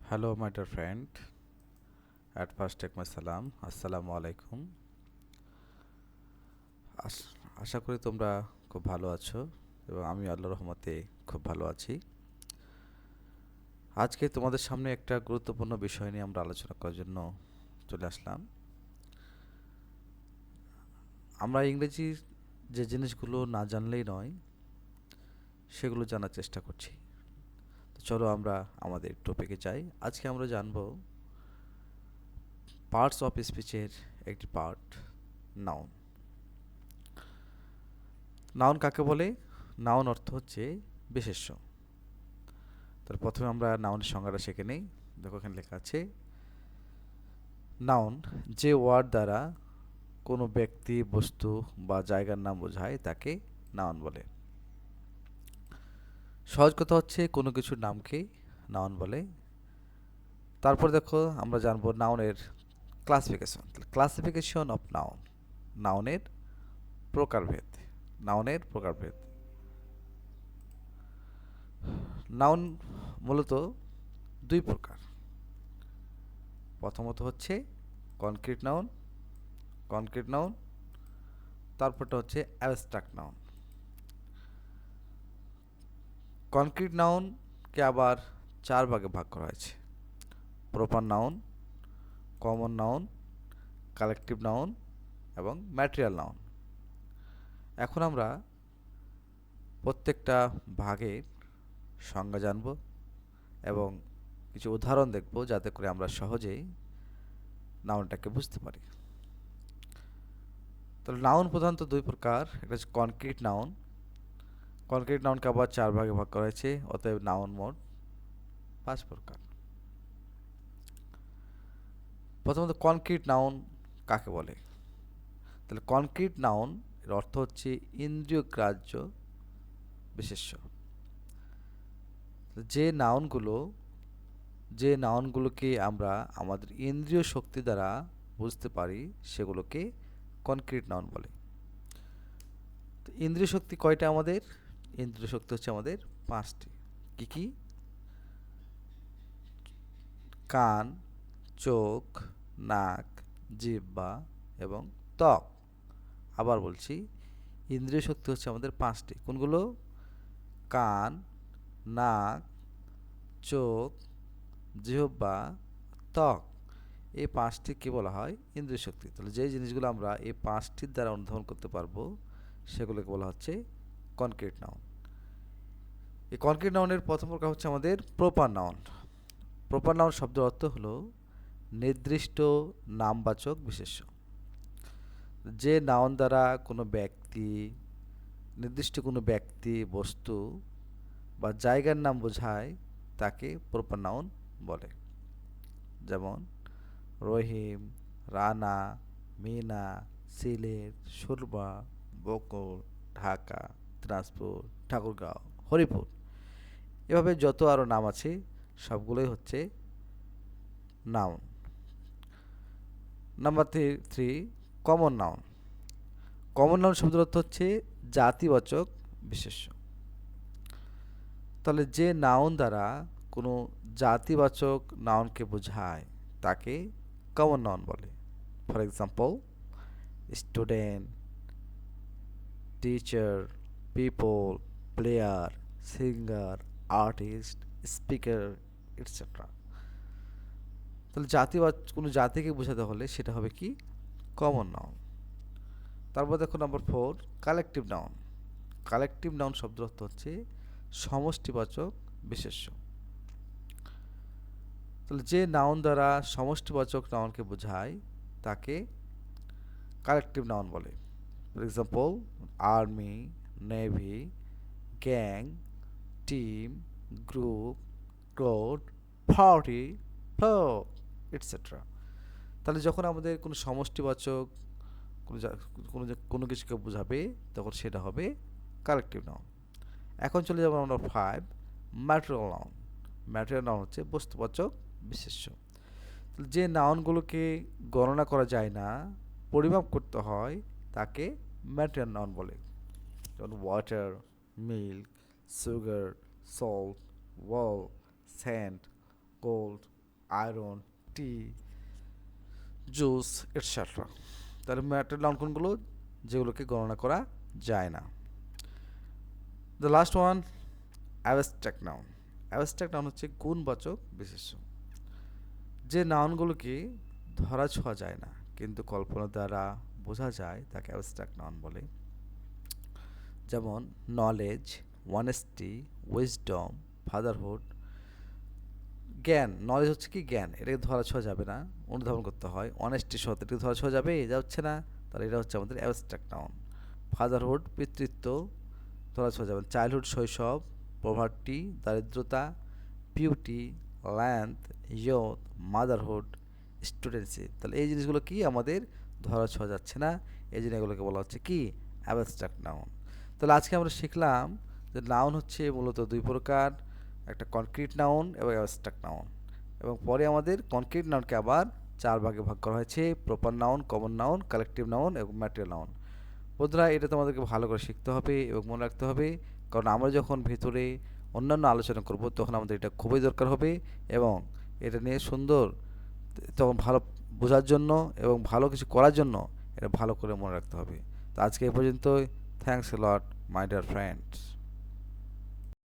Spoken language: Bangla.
Hello, my dear friend. At first, take my salam. Assalamu alaikum. আশা করি তোমরা খুব ভালো আছো এবং আমি আল্লাহর রহমতে খুব ভালো আছি। আজকে তোমাদের সামনে একটা গুরুত্বপূর্ণ বিষয় নিয়ে আমরা আলোচনা করার জন্য চলে আসলাম। আমরা ইংরেজির যে জিনিসগুলো না জানলেই নয় সেগুলো জানার চেষ্টা করছি। তো চলো আমরা আমাদের টপিকে যাই। আজকে আমরা জানব পার্টস অফ স্পিচের একটি পার্ট, নাউন। নাউন কাকে বলে? নাউন অর্থ হচ্ছে বিশেষ্য। তার প্রথমে আমরা নাউনের সংজ্ঞাটা শিখে নেই। দেখো এখানে লেখা আছে, নাউন যে ওয়ার্ড দ্বারা কোনো ব্যক্তি, বস্তু বা জায়গার নাম বোঝায় তাকে নাউন বলে। সহজ কথা হচ্ছে কোনো কিছুর নামকে নাউন বলে। তারপর দেখো আমরা জানবো নাউনের ক্লাসিফিকেশন। ক্লাসিফিকেশন অফ নাউন, নাউনের প্রকারভেদ। নাউনের প্রকারভেদ। নাউন মূলত দুই প্রকার। প্রথমত হচ্ছে কনক্রিট নাউন, কনক্রিট নাউন। তারপরটা হচ্ছে অ্যাবস্ট্রাক্ট নাউন। কনক্রিট নাউনকে আবার চার ভাগে ভাগ করা হয়েছে: proper noun, common noun, collective noun এবং ম্যাটেরিয়াল নাউন। এখন আমরা প্রত্যেকটা ভাগের সংজ্ঞা জানব এবং কিছু উদাহরণ দেখব যাতে করে আমরা সহজেই নাউনটাকে বুঝতে পারি। তাহলে নাউন প্রধানত দুই প্রকার। একটা হচ্ছে কনক্রিট নাউন। কনক্রিট নাউনকে আবার চার ভাগে ভাগ করা হয়েছে, অতএব নাউন মোট পাঁচ প্রকার। প্রথমত কনক্রিট নাউন কাকে বলে? তাহলে কনক্রিট নাউন এর অর্থ হচ্ছে ইন্দ্রিয়গ্রাহ্য বিশেষ্য। যে নাউনগুলোকে আমরা আমাদের ইন্দ্রিয় শক্তি দ্বারা বুঝতে পারি সেগুলোকে কনক্রিট নাউন বলে। তো ইন্দ্রিয় শক্তি কয়টা আমাদের? ইন্দ্রিয় শক্তি হচ্ছে আমাদের পাঁচটি। কি কি? কান, চোখ, নাক, জিহ্বা এবং ত্বক। আবার বলছি, ইন্দ্রিয় শক্তি হচ্ছে আমাদের পাঁচটি। কোনগুলো? কান, নাক, চোখ, জিহ্বা, ত্বক। এই পাঁচটি কি বলা হয়? ইন্দ্রিয় শক্তি। তাহলে যে জিনিসগুলো আমরা এই পাঁচটির দ্বারা অনুধাবন করতে পারবো সেগুলোকে বলা হচ্ছে কনক্রিট নাউন। এই কনক্রিট নাউনের প্রথম প্রকার হচ্ছে আমাদের প্রপার নাউন। প্রপার নাউন শব্দের অর্থ হলো নির্দিষ্ট নামবাচক বিশেষ্য। যে নাউন দ্বারা কোনো ব্যক্তি, নির্দিষ্ট কোনো ব্যক্তি, বস্তু বা জায়গার নাম বোঝায় তাকে প্রপার নাউন বলে। যেমন রহিম, রানা, মিনা, সিলেট, সুরমা, বকুল, ঢাকা, দিনাজপুর, ঠাকুরগাঁও, হরিপুর। এভাবে যত আরও নাম আছে সবগুলোই হচ্ছে noun. Number three, common noun. Common noun শব্দের অর্থ হচ্ছে জাতিবাচক বিশেষ্য। তাহলে যে নাউন দ্বারা কোনো জাতিবাচক নাউনকে বোঝায় তাকে কমন নাউন বলে। For example, student, teacher, people, player, singer, artist, speaker, etcetera. তাহলে কোনো জাতিকে বোঝাতে হলে সেটা হবে কি? Common noun. তারপর দেখো number four, collective noun. Collective noun শব্দের অর্থ হচ্ছে সমষ্টিবাচক বিশেষ্য। তাহলে যে নাউন দ্বারা সমষ্টিবাচক নাউনকে বোঝায় তাকে কালেকটিভ নাউন বলে। For example, army, navy, gang, team, group, crowd, party, flock, etcetera. তাহলে যখন আমাদের কোনো সমষ্টিবাচক কোনো কিছুকে বোঝাবে তখন সেটা হবে কালেকটিভ নাউন। এখন চলে যাব আমরা five, material noun. Material noun হচ্ছে বস্তুবাচক বিশেষ্য। যে নাউনগুলোকে গণনা করা যায় না, পরিমাপ করতে হয়, তাকে ম্যাটেরিয়াল নাউন বলে। যেমন ওয়াটার, মিল্ক, সুগার, সল্ট, ওয়াল, স্যান্ড, গোল্ড, আয়রন, টি, জুস এটসেট্রা। তাহলে ম্যাটেরিয়াল নাউন কোনগুলো? যেগুলোকে গণনা করা যায় না। The last one, abstract noun. Abstract noun হচ্ছে গুণবাচক বিশেষ্য। যে নাউনগুলোকে ধরা ছোঁয়া যায় না কিন্তু কল্পনা দ্বারা বোঝা যায় তাকে অ্যাবস্ট্রাক্ট নাউন বলে। যেমন নলেজ, অনেস্টি, উইজডম, ফাদারহুড। জ্ঞান, নলেজ হচ্ছে কি জ্ঞান, এটাকে ধরা ছোঁয়া যাবে না, অনুধাবন করতে হয়। অনেস্টি, সৎ, এটাকে ধরা ছোঁয়া যাবে, যাচ্ছে না, তাহলে এটা হচ্ছে আমাদের অ্যাবস্ট্রাক্ট নাউন। ফাদারহুড, পিতৃত্ব, ধরা ছোঁয়া যাবে। চাইল্ডহুড, শৈশব। পভার্টি, দারিদ্রতা। Beauty, length, youth, motherhood, studentship. তাহলে এই জিনিসগুলো কি আমাদের ধরা ছোঁয়া যাচ্ছে না, এই জন্য এগুলোকে বলা হচ্ছে কি অ্যাবস্ট্রাক্ট নাউন। তাহলে আজকে আমরা শিখলাম যে নাউন হচ্ছে মূলত দুই প্রকার, একটা কনক্রিট নাউন এবং অ্যাবস্ট্রাক্ট নাউন। এবং পরে আমাদের কনক্রিট নাউনকে আবার চার ভাগে ভাগ করা হয়েছে: proper noun, common noun, collective noun এবং ম্যাটেরিয়াল নাউন। বন্ধুরা, এটা তোমাদেরকে ভালো করে শিখতে হবে এবং মনে রাখতে হবে, কারণ আমরা যখন ভেতরে অন্যান্য আলোচনা করব তখন আমাদের এটা খুবই দরকার হবে এবং এটা নিয়ে সুন্দর তখন ভালো বোঝার জন্য এবং ভালো কিছু করার জন্য এটা ভালো করে মনে রাখতে হবে। তো আজকে এই পর্যন্তই। Thanks a lot my dear friends.